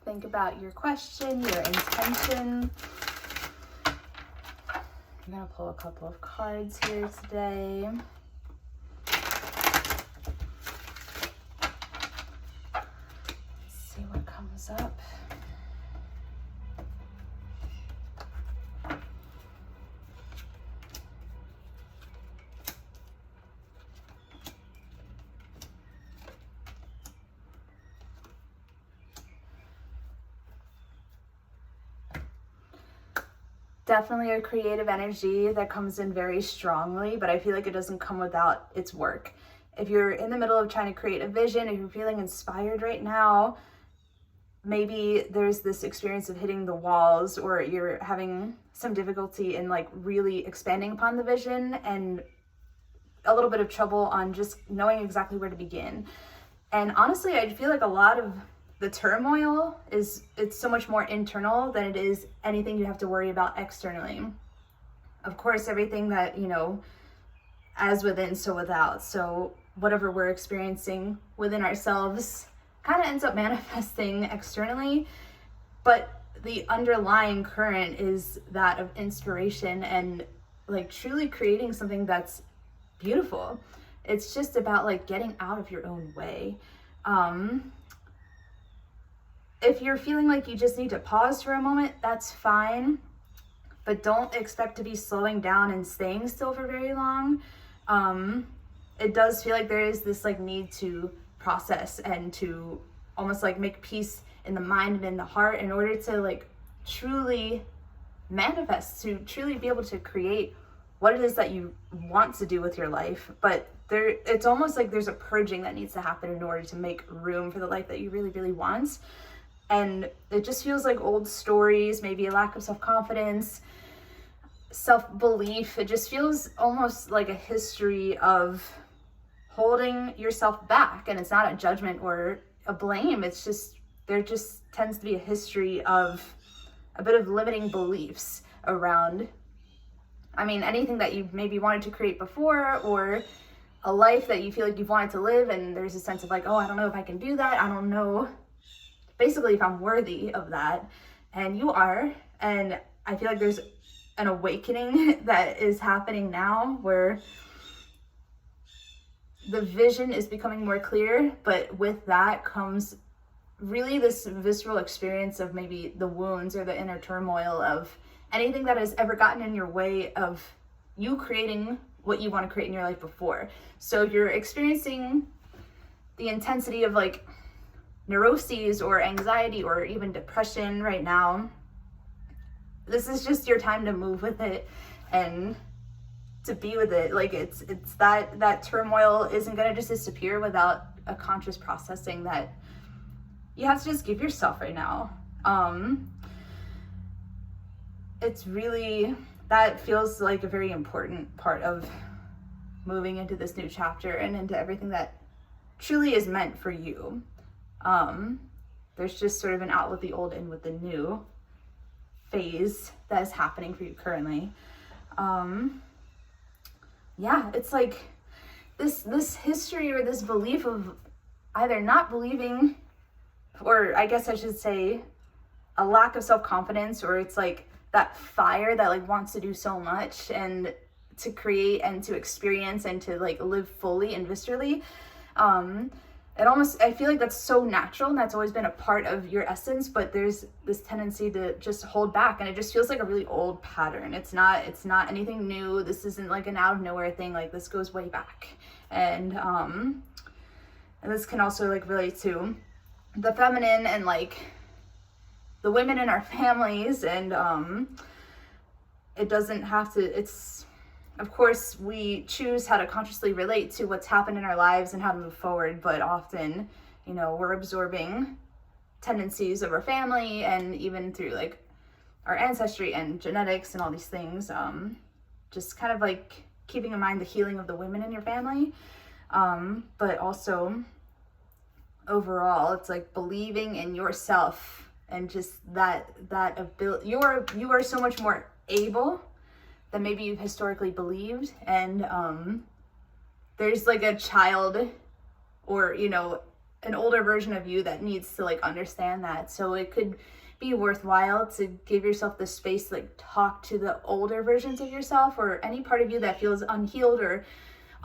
Think about your question, your intention. I'm gonna pull a couple of cards here today. Let's see what comes up. Definitely a creative energy that comes in very strongly, but I feel like it doesn't come without its work. If you're in the middle of trying to create a vision, if you're feeling inspired right now, maybe there's this experience of hitting the walls, or you're having some difficulty in like really expanding upon the vision, and a little bit of trouble on just knowing exactly where to begin. And honestly, I feel like a lot of the turmoil it's so much more internal than it is anything you have to worry about externally. Of course, everything that, as within, so without. So whatever we're experiencing within ourselves kind of ends up manifesting externally, but the underlying current is that of inspiration and like truly creating something that's beautiful. It's just about like getting out of your own way. If you're feeling like you just need to pause for a moment, that's fine, but don't expect to be slowing down and staying still for very long. It does feel like there is this like need to process and to almost like make peace in the mind and in the heart in order to like truly manifest, to truly be able to create what it is that you want to do with your life. But it's almost like there's a purging that needs to happen in order to make room for the life that you really, really want. And it just feels like old stories, maybe a lack of self-confidence, self-belief. It just feels almost like a history of holding yourself back. And it's not a judgment or a blame. It's just, there just tends to be a history of a bit of limiting beliefs around, anything that you maybe wanted to create before, or a life that you feel like you've wanted to live. And there's a sense of like, oh, I don't know if I can do that. I don't know basically if I'm worthy of that. And you are. And I feel like there's an awakening that is happening now where the vision is becoming more clear, but with that comes really this visceral experience of maybe the wounds or the inner turmoil of anything that has ever gotten in your way of you creating what you want to create in your life before. So if you're experiencing the intensity of like neuroses or anxiety or even depression right now, this is just your time to move with it and to be with it. Like it's that turmoil isn't going to just disappear without a conscious processing that you have to just give yourself right now. It's really, that feels like a very important part of moving into this new chapter and into everything that truly is meant for you. There's just sort of an out with the old, in with the new phase that is happening for you currently. It's like this history or this belief of either not believing, or I guess I should say a lack of self-confidence, or it's like that fire that like wants to do so much and to create and to experience and to like live fully and viscerally. I feel like that's so natural and that's always been a part of your essence, but there's this tendency to just hold back, and it just feels like a really old pattern. It's not anything new. This isn't like an out of nowhere thing. Like this goes way back. And this can also like relate to the feminine and like the women in our families. And it doesn't have to, of course, we choose how to consciously relate to what's happened in our lives and how to move forward, but often, we're absorbing tendencies of our family and even through like our ancestry and genetics and all these things. Just kind of like keeping in mind the healing of the women in your family, but also overall, it's like believing in yourself and just that ability. You are so much more able than maybe you've historically believed. And there's like a child or an older version of you that needs to like understand that. So it could be worthwhile to give yourself the space to like talk to the older versions of yourself, or any part of you that feels unhealed or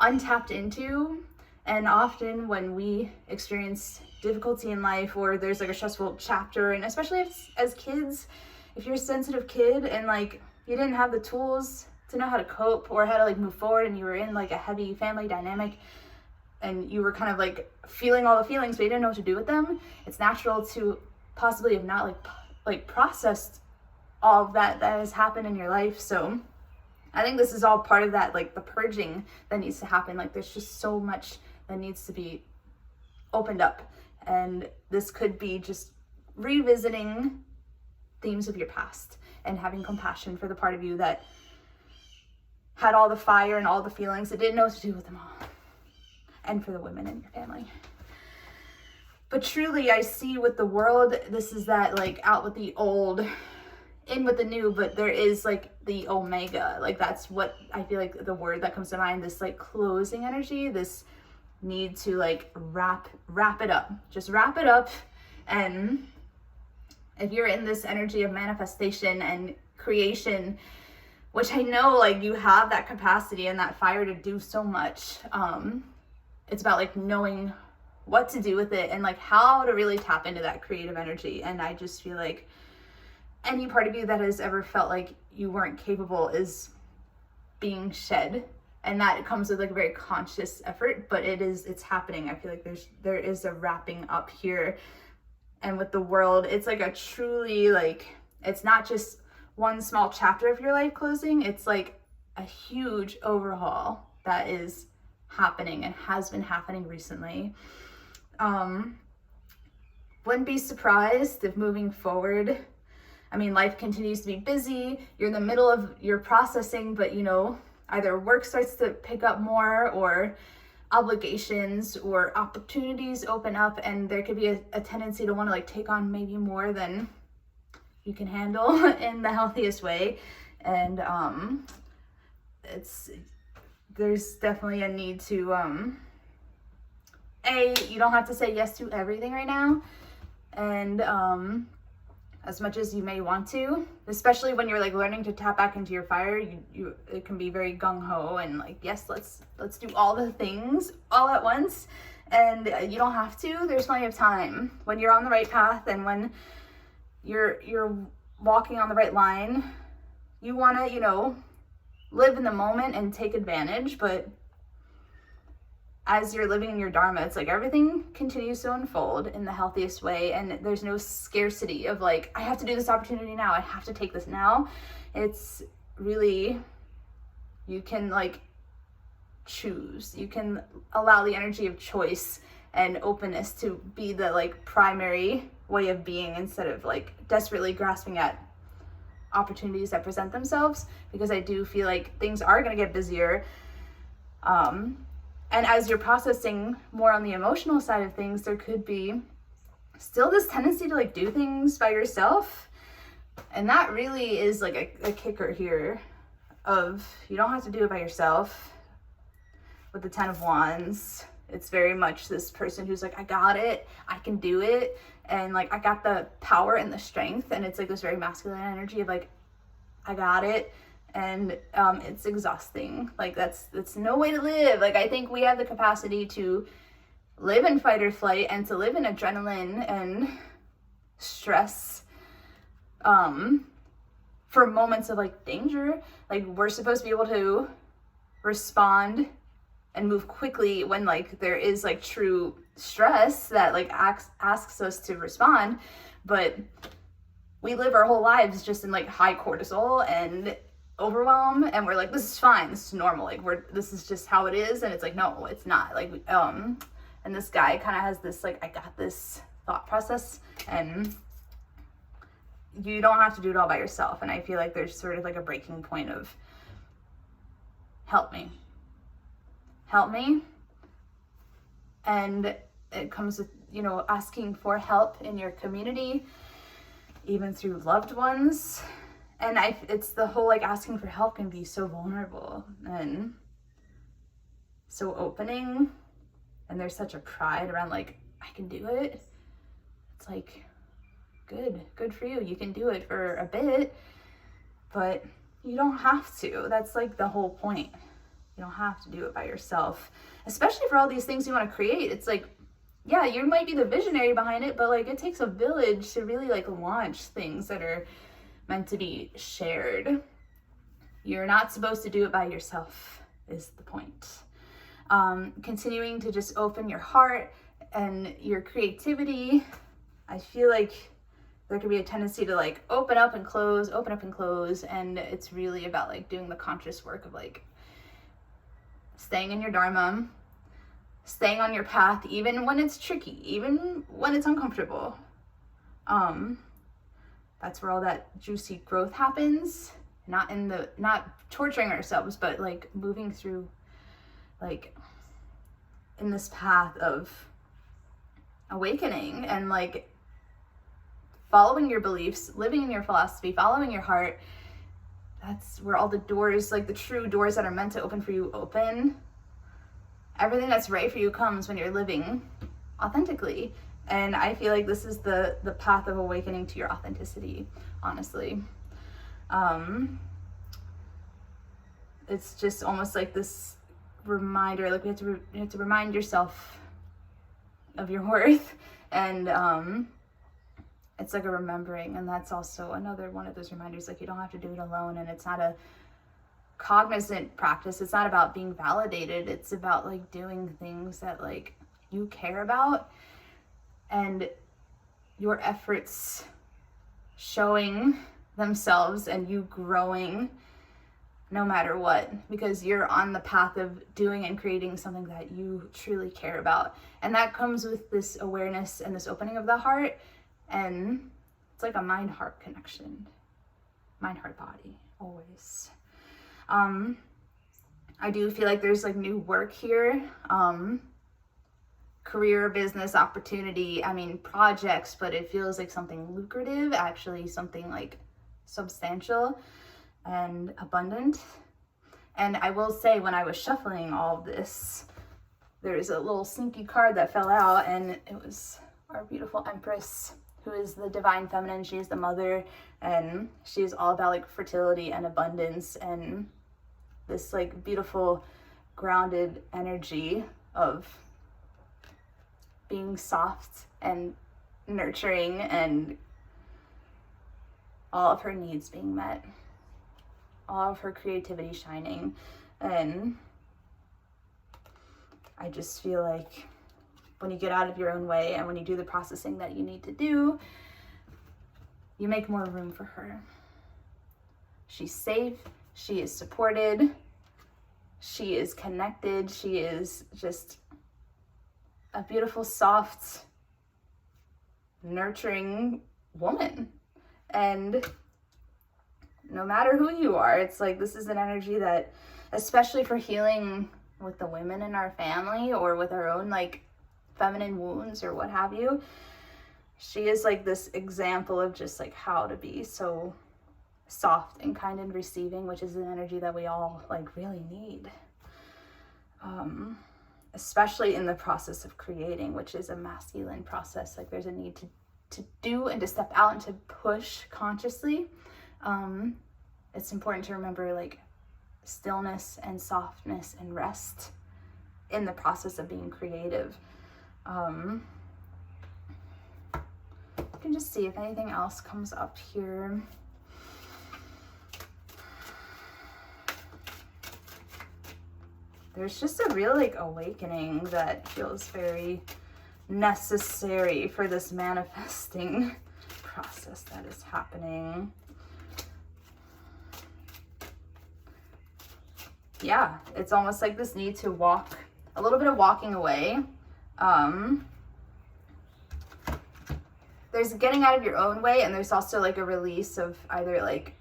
untapped into. And often when we experience difficulty in life, or there's like a stressful chapter, and especially as kids, if you're a sensitive kid and like you didn't have the tools to know how to cope or how to like move forward, and you were in like a heavy family dynamic and you were kind of like feeling all the feelings but you didn't know what to do with them, it's natural to possibly have not like processed all of that has happened in your life. So I think this is all part of that, like the purging that needs to happen. Like there's just so much that needs to be opened up, and this could be just revisiting themes of your past and having compassion for the part of you that had all the fire and all the feelings that didn't know what to do with them all, and for the women in your family. But truly, I see with the world, this is that like out with the old, in with the new, but there is like the omega. Like that's what I feel like the word that comes to mind, this like closing energy, this need to like wrap it up. Just wrap it up. And if you're in this energy of manifestation and creation, which I know like you have that capacity and that fire to do so much, it's about like knowing what to do with it and like how to really tap into that creative energy. And I just feel like any part of you that has ever felt like you weren't capable is being shed, and that comes with like a very conscious effort, but it's happening. I feel like there is a wrapping up here. And with the world, it's like a truly like, it's not just one small chapter of your life closing, it's like a huge overhaul that is happening and has been happening recently. Wouldn't be surprised if moving forward, I mean, life continues to be busy, you're in the middle of your processing, but you know, either work starts to pick up more, or obligations or opportunities open up, and there could be a tendency to want to like take on maybe more than you can handle in the healthiest way. And there's definitely a need to you don't have to say yes to everything right now, and as much as you may want to, especially when you're like learning to tap back into your fire, it can be very gung-ho and like, yes, let's do all the things all at once. And you don't have to. There's plenty of time when you're on the right path, and when you're walking on the right line. You want to, you know, live in the moment and take advantage, but as you're living in your dharma, it's like everything continues to unfold in the healthiest way, and there's no scarcity of like, I have to do this opportunity now, I have to take this now. It's really, you can like choose, you can allow the energy of choice and openness to be the like primary way of being, instead of like desperately grasping at opportunities that present themselves, because I do feel like things are going to get busier. And as you're processing more on the emotional side of things, there could be still this tendency to like do things by yourself. And that really is like a kicker here of, you don't have to do it by yourself. With the 10 of Wands, it's very much this person who's like, I got it, I can do it. And like, I got the power and the strength. And it's like this very masculine energy of like, I got it. And it's exhausting. Like that's no way to live. Like I think we have the capacity to live in fight or flight and to live in adrenaline and stress for moments of like danger. Like we're supposed to be able to respond and move quickly when like there is like true stress that like asks us to respond. But we live our whole lives just in like high cortisol and overwhelm, and we're like, this is fine, this is normal, like this is just how it is. And it's like, no, it's not. Like and this guy kind of has this like, I got this thought process, and you don't have to do it all by yourself. And I feel like there's sort of like a breaking point of help me. And it comes with, you know, asking for help in your community, even through loved ones. And it's the whole like asking for help can be so vulnerable and so opening. And there's such a pride around like, I can do it. It's like, good for you. You can do it for a bit, but you don't have to. That's like the whole point. You don't have to do it by yourself, especially for all these things you want to create. It's like, yeah, you might be the visionary behind it, but like it takes a village to really like launch things that are meant to be shared. You're not supposed to do it by yourself is the point. Continuing to just open your heart and your creativity. I feel like there could be a tendency to like open up and close, and it's really about like doing the conscious work of like staying in your dharma, staying on your path, even when it's tricky, even when it's uncomfortable. That's where all that juicy growth happens. Not torturing ourselves, but like moving through, like in this path of awakening and like following your beliefs, living in your philosophy, following your heart. That's where all the doors, like the true doors that are meant to open for you, open. Everything that's right for you comes when you're living authentically. And I feel like this is the path of awakening to your authenticity, honestly. It's just almost like this reminder, like you have to remind yourself of your worth, and it's like a remembering. And that's also another one of those reminders, like you don't have to do it alone, and it's not a cognizant practice. It's not about being validated. It's about like doing things that like you care about, and your efforts showing themselves and you growing no matter what, because you're on the path of doing and creating something that you truly care about. And that comes with this awareness and this opening of the heart, and it's like a mind-heart connection. Mind-heart-body, always. I do feel like there's like new work here, career, business opportunity, projects, but it feels like something lucrative, actually something like substantial and abundant. And I will say, when I was shuffling all of this, there's a little sneaky card that fell out, and it was our beautiful Empress, who is the divine feminine. She is the mother, and she's all about like fertility and abundance and this like beautiful grounded energy of being soft and nurturing and all of her needs being met, all of her creativity shining. And I just feel like when you get out of your own way and when you do the processing that you need to do, you make more room for her. She's safe, she is supported, she is connected, she is just a beautiful, soft, nurturing woman. And no matter who you are, it's like this is an energy that, especially for healing with the women in our family or with our own like feminine wounds or what have you, she is like this example of just like how to be so soft and kind and receiving, which is an energy that we all like really need, especially in the process of creating, which is a masculine process. Like there's a need to do and to step out and to push consciously. It's important to remember like stillness and softness and rest in the process of being creative. You can just see if anything else comes up here. There's just a real like awakening that feels very necessary for this manifesting process that is happening. Yeah, it's almost like this need to walk, a little bit of walking away. There's getting out of your own way, and there's also like a release of either like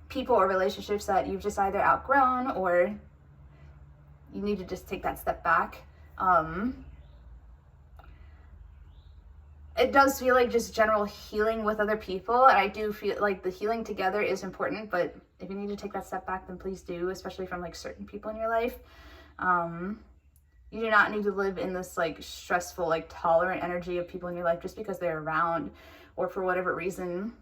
people or relationships that you've just either outgrown or you need to just take that step back. It does feel like just general healing with other people, and I do feel like the healing together is important, but if you need to take that step back, then please do, especially from like certain people in your life. You do not need to live in this like stressful, like tolerant energy of people in your life just because they're around, or for whatever reason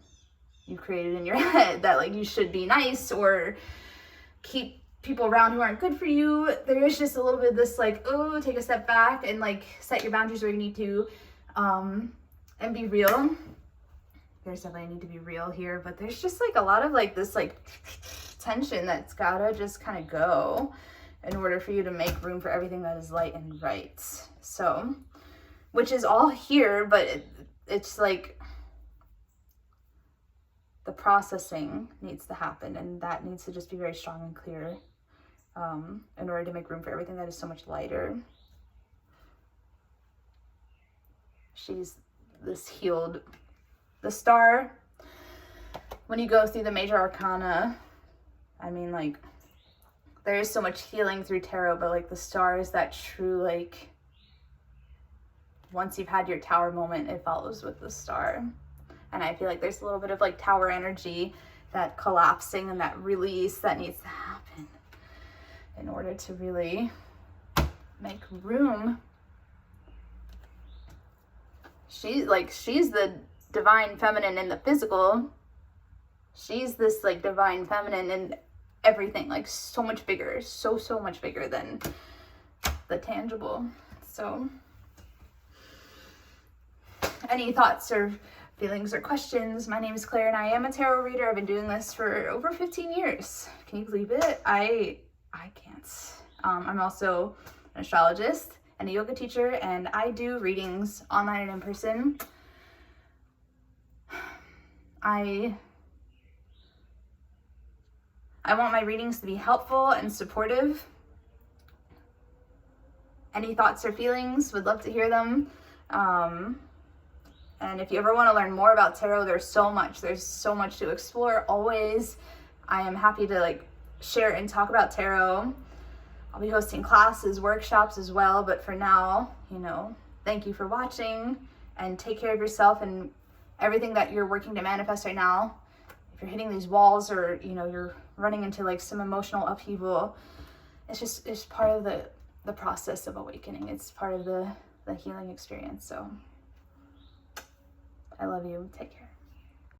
you created in your head that like you should be nice or keep people around who aren't good for you. There is just a little bit of this like, oh, take a step back and like set your boundaries where you need to, and be real. There's definitely a need to be real here, but there's just like a lot of like this like tension that's gotta just kind of go in order for you to make room for everything that is light and right. So, which is all here, but it's like the processing needs to happen, and that needs to just be very strong and clear in order to make room for everything that is so much lighter. She's this healed, the star, when you go through the major arcana, I mean, like, there is so much healing through tarot, but like the star is that true, like, once you've had your tower moment, it follows with the star. And I feel like there's a little bit of like tower energy, that collapsing and that release that needs to happen in order to really make room. She's the divine feminine in the physical. She's this like divine feminine in everything, like so much bigger, so much bigger than the tangible. So any thoughts or feelings or questions? My name is Claire and I am a tarot reader. I've been doing this for over 15 years. Can you believe it? I can't. I'm also an astrologist and a yoga teacher, and I do readings online and in person. I want my readings to be helpful and supportive. Any thoughts or feelings, would love to hear them. And if you ever want to learn more about tarot, there's so much to explore always. I am happy to like share and talk about tarot. I'll be hosting classes, workshops as well, but for now, thank you for watching, and take care of yourself and everything that you're working to manifest right now. If you're hitting these walls, or you're running into like some emotional upheaval, it's part of the process of awakening. It's part of the healing experience. So I love you. Take care.